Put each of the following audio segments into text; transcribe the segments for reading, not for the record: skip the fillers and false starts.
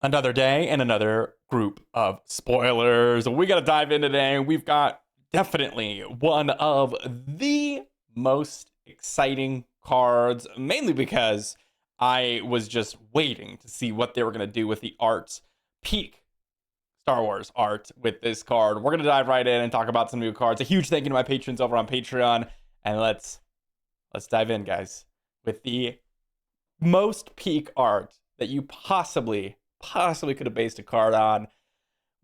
Another day and another group of spoilers. We got to dive in today. We've got definitely one of the most exciting cards, mainly because I was just waiting to see what they were going to do with the art, peak Star Wars art with this card. We're going to dive right in and talk about some new cards. A huge thank you to my patrons over on Patreon. And let's dive in, guys, with the most peak art that you possibly could have based a card on.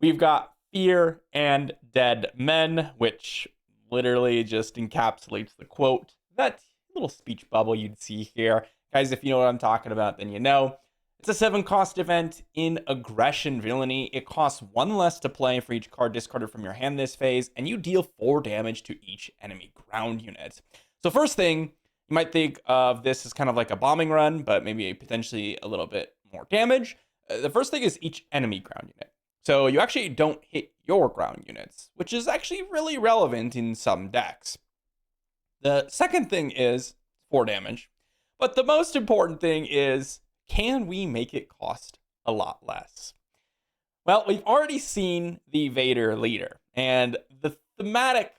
We've got Fear and Dead Men, which literally just encapsulates the quote, that little speech bubble you'd see here. Guys, if you know what I'm talking about, then you know. It's a 7-cost event in Aggression Villainy. It costs 1 less to play for each card discarded from your hand this phase, and you deal 4 damage to each enemy ground unit. So first thing, you might think of this as kind of like a bombing run, but maybe potentially a little bit more damage. The first thing is each enemy ground unit. So you actually don't hit your ground units, which is actually really relevant in some decks. The second thing is 4 damage. But the most important thing is, can we make it cost a lot less? Well, we've already seen the Vader leader, and the thematic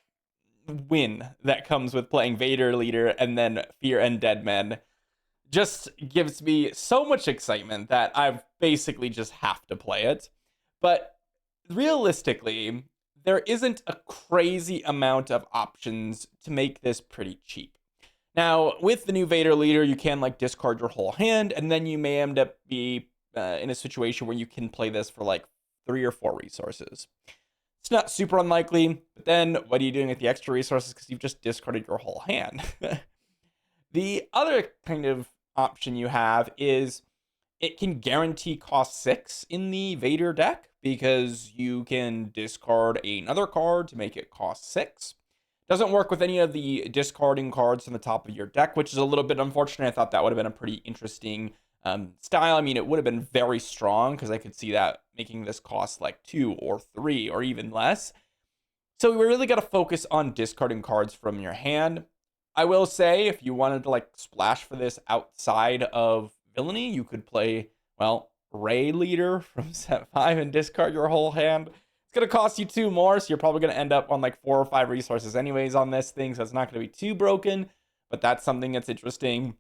win that comes with playing Vader leader and then Fear and Dead Men just gives me so much excitement that I basically just have to play it. But realistically, there isn't a crazy amount of options to make this pretty cheap. Now, with the new Vader leader, you can like discard your whole hand, and then you may end up in a situation where you can play this for like 3 or 4 resources. It's not super unlikely, but then what are you doing with the extra resources because you've just discarded your whole hand? The other kind of option you have is it can guarantee cost 6 in the Vader deck because you can discard another card to make it cost 6. Doesn't work with any of the discarding cards from the top of your deck, which is a little bit unfortunate. I thought that would have been a pretty interesting style. I mean, it would have been very strong because I could see that making this cost like 2 or 3 or even less. So we really got to focus on discarding cards from your hand. I will say, if you wanted to like splash for this outside of Villainy, you could play, well, Ray Leader from set 5 and discard your whole hand. It's going to cost you 2 more, so you're probably going to end up on like 4 or 5 resources anyways on this thing, so it's not going to be too broken, but that's something that's interesting.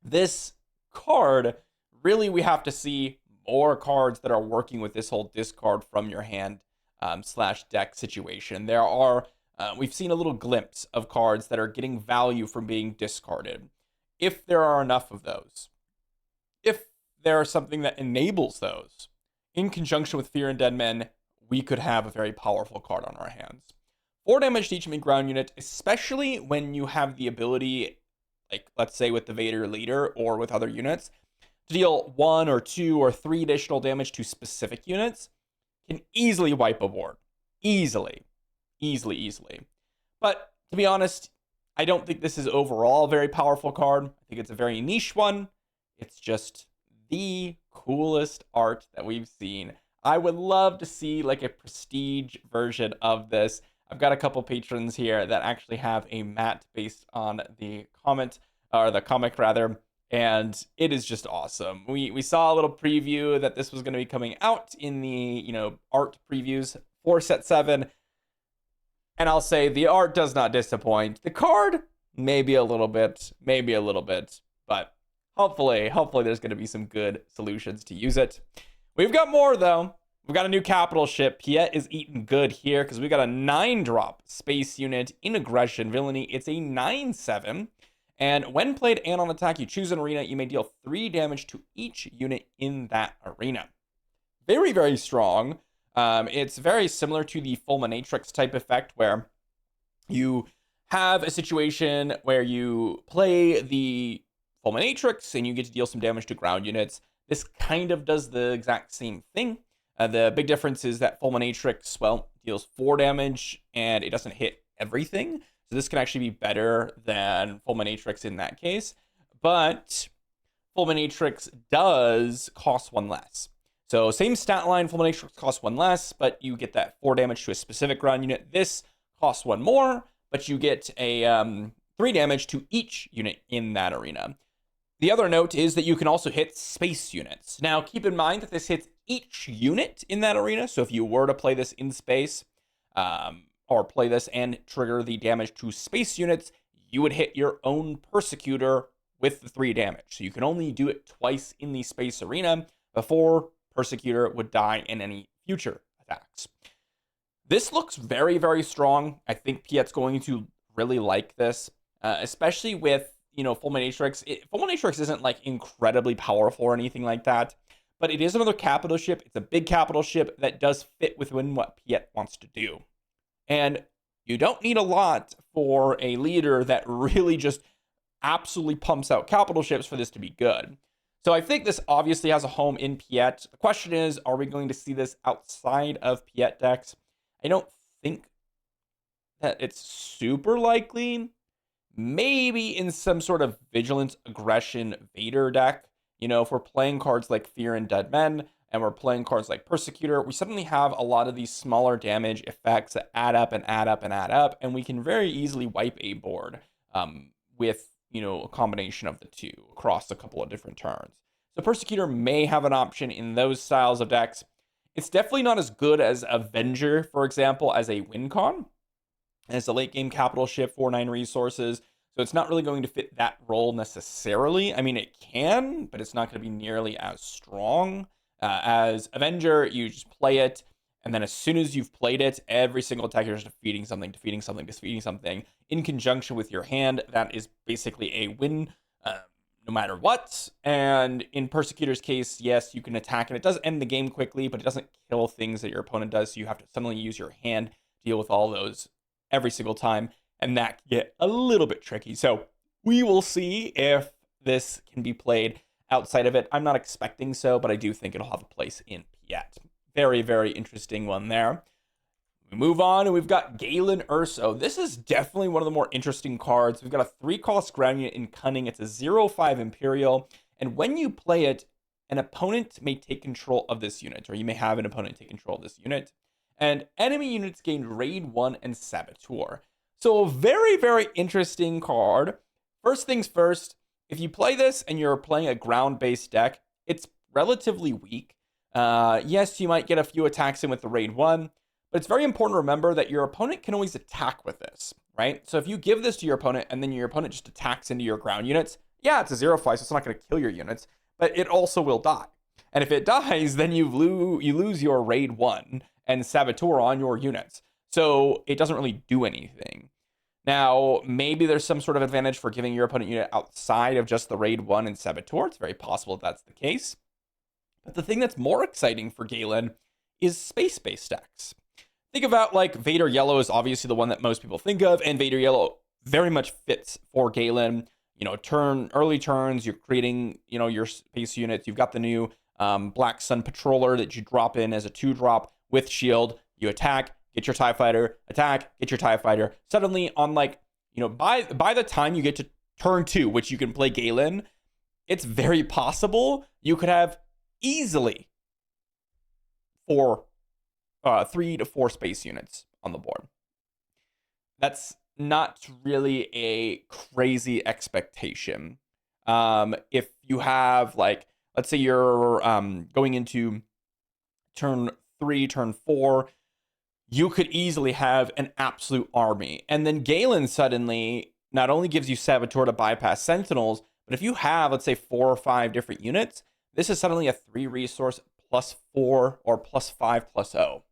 This card, really we have to see more cards that are working with this whole discard from your hand slash deck situation. There are we've seen a little glimpse of cards that are getting value from being discarded. If there are enough of those, if there is something that enables those, in conjunction with Fear and Dead Men, we could have a very powerful card on our hands. 4 damage to each enemy ground unit, especially when you have the ability, like let's say with the Vader leader or with other units, to deal 1 or 2 or 3 additional damage to specific units, can easily wipe a board. Easily. But to be honest, I don't think this is overall a very powerful card. I think it's a very niche one. It's just the coolest art that we've seen. I would love to see like a prestige version of this. I've got a couple patrons here that actually have a mat based on the comic rather, and it is just awesome. We saw a little preview that this was going to be coming out in the, art previews for set 7. And I'll say the art does not disappoint. The card, maybe a little bit, but hopefully there's going to be some good solutions to use it. We've got more though. We've got a new capital ship. Piet is eating good here because we got a 9-drop space unit in Aggression Villainy. It's a 9/7. And when played and on attack, you choose an arena. You may deal 3 damage to each unit in that arena. Very, very strong. It's very similar to the Fulminatrix type effect where you have a situation where you play the Fulminatrix and you get to deal some damage to ground units. This kind of does the exact same thing. The big difference is that Fulminatrix, well, deals 4 damage and it doesn't hit everything. So this can actually be better than Fulminatrix in that case. But Fulminatrix does cost 1 less. So same stat line, Fulminatrix costs 1 less, but you get that 4 damage to a specific ground unit. This costs 1 more, but you get a 3 damage to each unit in that arena. The other note is that you can also hit space units. Now, keep in mind that this hits each unit in that arena. So if you were to play this in space, or play this and trigger the damage to space units, you would hit your own Persecutor with the 3 damage. So you can only do it twice in the space arena before Persecutor would die in any future attacks. This looks very, very strong. I think Piet's going to really like this, especially with, Full Matrix. Full Matrix isn't like incredibly powerful or anything like that, but it is another capital ship. It's a big capital ship that does fit within what Piet wants to do. And you don't need a lot for a leader that really just absolutely pumps out capital ships for this to be good. So I think this obviously has a home in Piet. The question is, are we going to see this outside of Piet decks? I don't think that it's super likely. Maybe in some sort of Vigilance Aggression Vader deck. If we're playing cards like Fear and Dead Men, and we're playing cards like Persecutor, we suddenly have a lot of these smaller damage effects that add up and add up and add up, and we can very easily wipe a board with, a combination of the two across a couple of different turns. So Persecutor may have an option in those styles of decks. It's definitely not as good as Avenger, for example, as a win con, as a late game capital ship, 4/9 resources. So it's not really going to fit that role necessarily. I mean, it can, but it's not going to be nearly as strong. As Avenger, you just play it, and then as soon as you've played it, every single attack you're just defeating something in conjunction with your hand. That is basically a win, no matter what. And in Persecutor's case, yes, you can attack, and it does end the game quickly, but it doesn't kill things that your opponent does, so you have to suddenly use your hand to deal with all those every single time, and that can get a little bit tricky. So we will see if this can be played outside of it. I'm not expecting so, but I do think it'll have a place in Piet. Very, very interesting one there. We move on, and we've got Galen Erso. This is definitely one of the more interesting cards. We've got a 3-cost ground unit in Cunning. It's a 0/5 Imperial, and when you play it, an opponent may take control of this unit, or you may have an opponent take control of this unit, and enemy units gain Raid 1 and Saboteur. So a very, very interesting card. First things first, if you play this and you're playing a ground-based deck, it's relatively weak. Yes, you might get a few attacks in with the Raid 1, but it's very important to remember that your opponent can always attack with this, right? So if you give this to your opponent and then your opponent just attacks into your ground units, yeah, it's a 0/5, so it's not going to kill your units, but it also will die. And if it dies, then you lose your Raid 1 and Saboteur on your units. So it doesn't really do anything. Now, maybe there's some sort of advantage for giving your opponent unit outside of just the Raid 1 and Saboteur. It's very possible that that's the case. But the thing that's more exciting for Galen is space-based decks. Think about, like, Vader Yellow is obviously the one that most people think of, and Vader Yellow very much fits for Galen. Early turns, you're creating, your space units. You've got the new Black Sun Patroller that you drop in as a 2-drop with shield. You attack, get your TIE Fighter, attack, get your TIE Fighter. Suddenly on by the time you get to turn 2, which you can play Galen, it's very possible you could have easily 3 to 4 space units on the board. That's not really a crazy expectation. If you have, let's say you're going into turn 3, turn 4, you could easily have an absolute army. And then Galen suddenly not only gives you Saboteur to bypass Sentinels, but if you have, let's say, 4 or 5 different units, this is suddenly a 3 resource +4 or +5/+0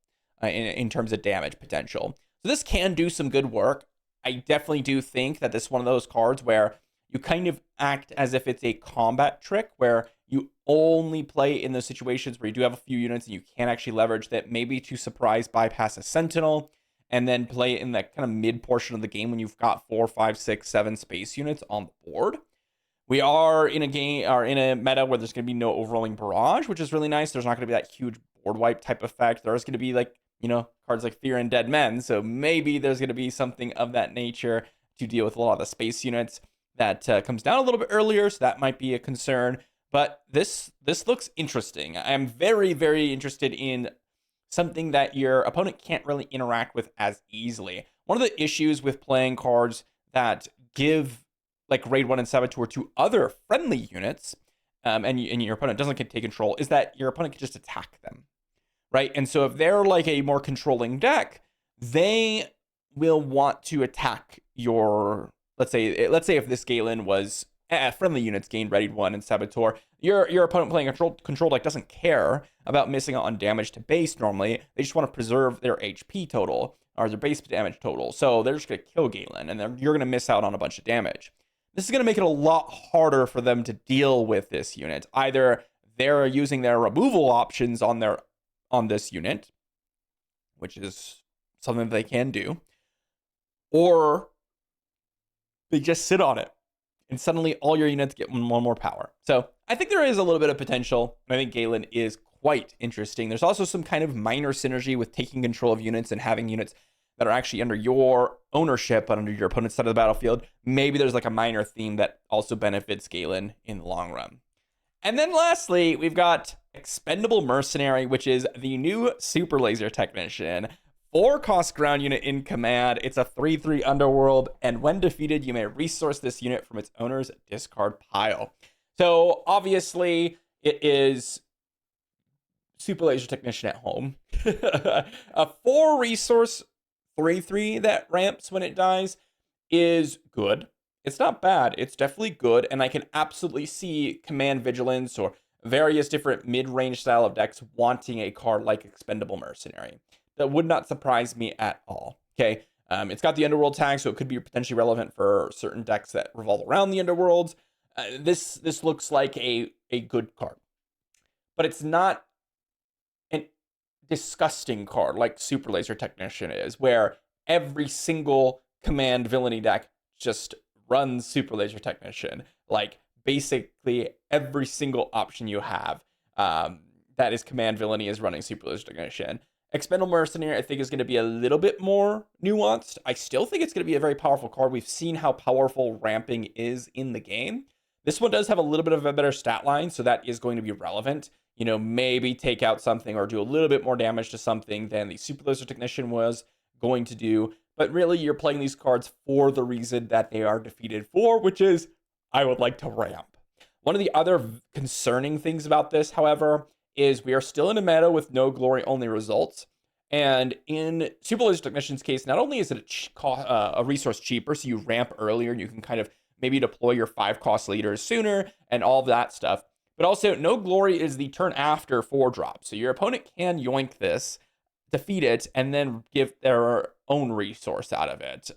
in terms of damage potential. So this can do some good work. I definitely do think that this is one of those cards where you kind of act as if it's a combat trick, where you only play in those situations where you do have a few units and you can actually leverage that, maybe to surprise bypass a Sentinel, and then play in that kind of mid portion of the game when you've got 4, 5, 6, 7 space units on the board. We are in a game, or in a meta where there's going to be no overrolling barrage, which is really nice. There's not going to be that huge board wipe type effect. There's going to be cards like Fear and Dead Men. So maybe there's going to be something of that nature to deal with a lot of the space units that comes down a little bit earlier. So that might be a concern. But this looks interesting. I'm very, very interested in something that your opponent can't really interact with as easily. One of the issues with playing cards that give like grade 1 and Saboteur to other friendly units, and your opponent doesn't take control, is that your opponent can just attack them, right? And so if they're like a more controlling deck, they will want to attack your, let's say if this Galen was friendly units gained readied 1 and Saboteur, your opponent playing a control deck doesn't care about missing out on damage to base normally. They just want to preserve their HP total or their base damage total. So they're just going to kill Galen, and then you're going to miss out on a bunch of damage. This is going to make it a lot harder for them to deal with this unit. Either they're using their removal options on this unit, which is something that they can do, or they just sit on it, and suddenly all your units get one more power. So I think there is a little bit of potential, and I think Galen is quite interesting. There's also some kind of minor synergy with taking control of units and having units that are actually under your ownership but under your opponent's side of the battlefield. Maybe there's like a minor theme that also benefits Galen in the long run. And then lastly, we've got Expendable Mercenary, which is the new SUPERLASER technician. 4-cost ground unit in command. It's a 3/3 underworld, and when defeated, you may resource this unit from its owner's discard pile. So obviously, it is SUPERLASER technician at home. A 4-resource 3/3 that ramps when it dies is good. It's not bad. It's definitely good, and I can absolutely see Command Vigilance or various different mid-range style of decks wanting a card like Expendable Mercenary. That would not surprise me at all. Okay, it's got the Underworld tag, so it could be potentially relevant for certain decks that revolve around the Underworlds. This looks like a good card, but it's not an disgusting card like SUPERLASER Technician is, where every single command villainy deck just runs SUPERLASER Technician. Like basically every single option you have that is command villainy is running SUPERLASER Technician. Expendable Mercenary, I think, is going to be a little bit more nuanced. I still think it's going to be a very powerful card. We've seen how powerful ramping is in the game. This one does have a little bit of a better stat line, so that is going to be relevant. You know, maybe take out something or do a little bit more damage to something than the SUPERLASER Technician was going to do. But really, you're playing these cards for the reason that they are defeated for, which is, I would like to ramp. One of the other concerning things about this, however, is we are still in a meta with no glory only results. And in SUPERLASER Technician's case, not only is it a resource cheaper, so you ramp earlier and you can kind of maybe deploy your 5-cost leaders sooner and all of that stuff, but also no glory is the turn after 4-drop. So your opponent can yoink this, defeat it, and then give their own resource out of it.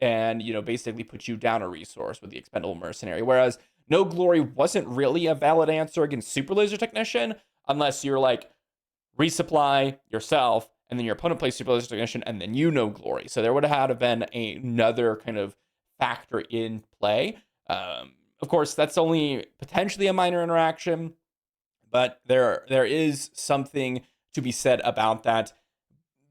And, you know, basically put you down a resource with the Expendable Mercenary. Whereas no glory wasn't really a valid answer against SUPERLASER Technician, unless you're like resupply yourself, and then your opponent plays SUPERLASER Technician, and then you know glory. So there would have had to been another kind of factor in play. Of course, that's only potentially a minor interaction, but there is something to be said about that.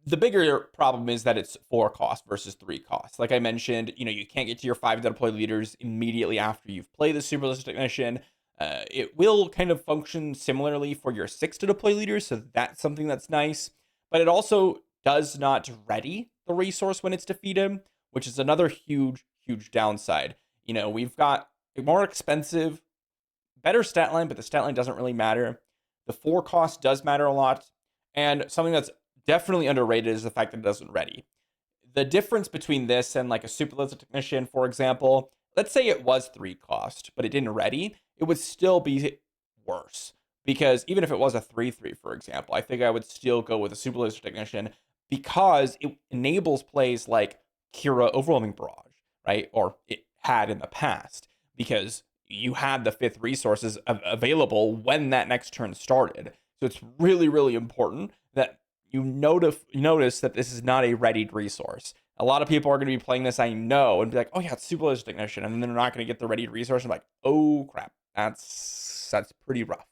The bigger problem is that it's 4 cost versus 3 cost. Like I mentioned, you know, you can't get to your 5 to deploy leaders immediately after you've played the SUPERLASER Technician. It will kind of function similarly for your 6 to deploy leaders, so that's something that's nice. But it also does not ready the resource when it's defeated, which is another huge downside. You know, we've got a more expensive, better stat line, but the stat line doesn't really matter. The 4 cost does matter a lot, and something that's definitely underrated is the fact that it doesn't ready. The difference between this and like a SUPERLASER Technician, for example, let's say it was 3 cost, but it didn't ready, it would still be worse. Because even if it was a 3/3, for example, I think I would still go with a SUPERLASER Technician because it enables plays like Kira Overwhelming Barrage, right? Or it had in the past, because you had the 5th resources available when that next turn started. So it's really important that you notice that this is not a readied resource. A lot of people are going to be playing this, I know, and be like, oh yeah, it's SUPERLASER Technician, and then they're not going to get the readied resource. I'm like, oh crap, that's pretty rough.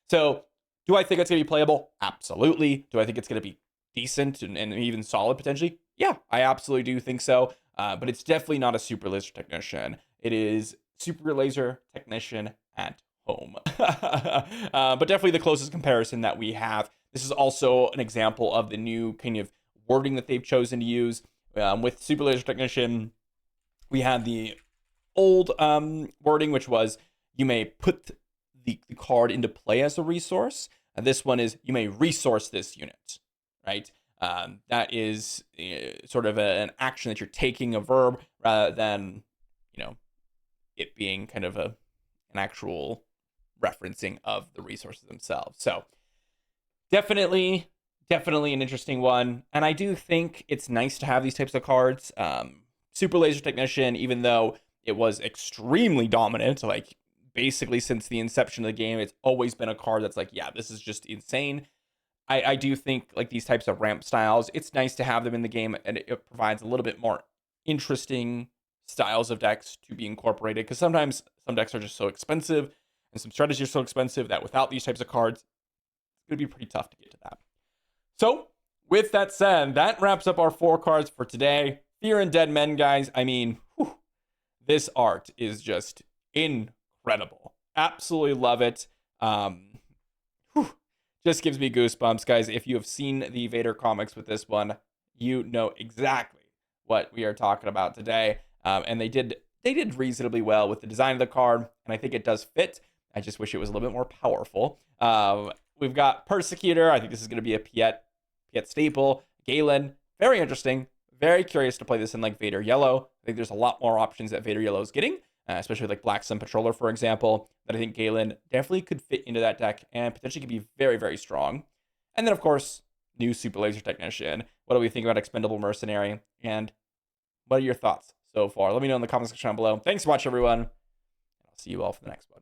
So, do I think it's going to be playable? Absolutely. Do I think it's going to be decent and even solid potentially? Yeah, I absolutely do think so. But it's definitely not a SUPERLASER Technician. It is SUPERLASER Technician at home. But definitely the closest comparison that we have. This is also an example of the new kind of wording that they've chosen to use. With SUPERLASER Technician, we had the old wording, which was you may put the card into play as a resource. And this one is you may resource this unit, right? That is sort of an action that you're taking, a verb, rather than, you know, it being kind of an actual referencing of the resources themselves. So definitely an interesting one. And I do think it's nice to have these types of cards. Super Laser Technician, even though it was extremely dominant, like basically since the inception of the game, it's always been a card that's like, yeah, this is just insane. I do think like these types of ramp styles, it's nice to have them in the game, and it provides a little bit more interesting styles of decks to be incorporated, because sometimes some decks are just so expensive and some strategies are so expensive that without these types of cards, it's going to be pretty tough to get to that. So with that said, that wraps up our 4 cards for today. Fear and Dead Men, guys. I mean, this art is just incredible. Absolutely love it. Just gives me goosebumps, guys. If you have seen the Vader comics with this one, you know exactly what we are talking about today. And they did reasonably well with the design of the card, and I think it does fit. I just wish it was a little bit more powerful. We've got Persecutor. I think this is going to be a Piet staple. Galen, very interesting. Very curious to play this in like Vader Yellow. I think there's a lot more options that Vader Yellow is getting, especially like Black Sun Patroller, for example, that I think Galen definitely could fit into that deck and potentially could be very, very strong. And then, of course, new Super Laser Technician. What do we think about Expendable Mercenary? And what are your thoughts so far? Let me know in the comment section down below. Thanks for watching, everyone. I'll see you all for the next one.